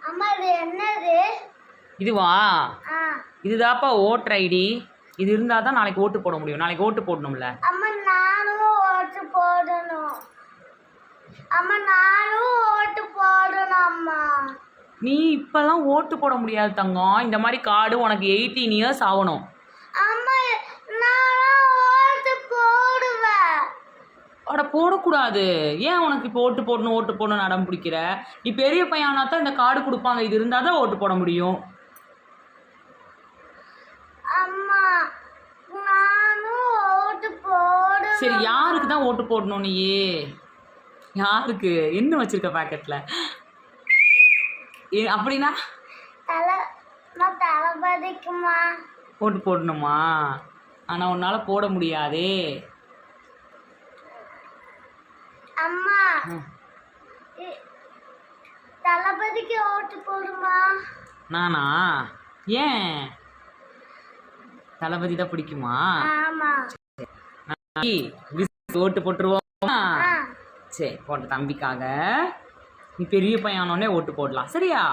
அம்மா இது என்னது? இதுவா? இதுதாப்பா ஓட்டர் ஐடி. இது இருந்தால் தான் நாளைக்கு ஓட்டு போட முடியும். நாளைக்கு ஓட்டு போடணும்ல. அம்மா நானும் ஓட்டு போடணும். அம்மா நீ இப்பெல்லாம் ஓட்டு போட முடியாது தங்கம். இந்த மாதிரி கார்டு உனக்கு 18 இயர்ஸ் ஆகணும். அம்மா நானும் ஓட்டு போடுவேன். அட போடக்கூடாது. ஏன் உனக்கு இப்போ ஓட்டு போடணும் அடம் பிடிக்கிற? நீ பெரிய பையனா தான் இந்த கார்டு கொடுப்பாங்க. இது இருந்தால் தான் ஓட்டு போட முடியும். அம்மா நானும் ஓட்டு போடுவேன். சரி, யாருக்கு தான் ஓட்டு போடணும் நீயே? யாருக்கு? என்ன வச்சிருக்க பாக்கெட்ல? அப்படின்னா தளபதிக்குமா ஓட்டு போடணுமா? ஆனால் உன்னால் போட முடியாதே. அம்மா தளபதிக்கு ஓட்டு போடுமா? நானா? ஏன்? தளபதி தான் பிடிக்குமா? ஆமா. ஓட்டு போட்டுருவோமா? சரி, போட்ட தம்பிக்காக நீ பெரிய பையனோடனே ஓட்டு போடலாம். சரியா?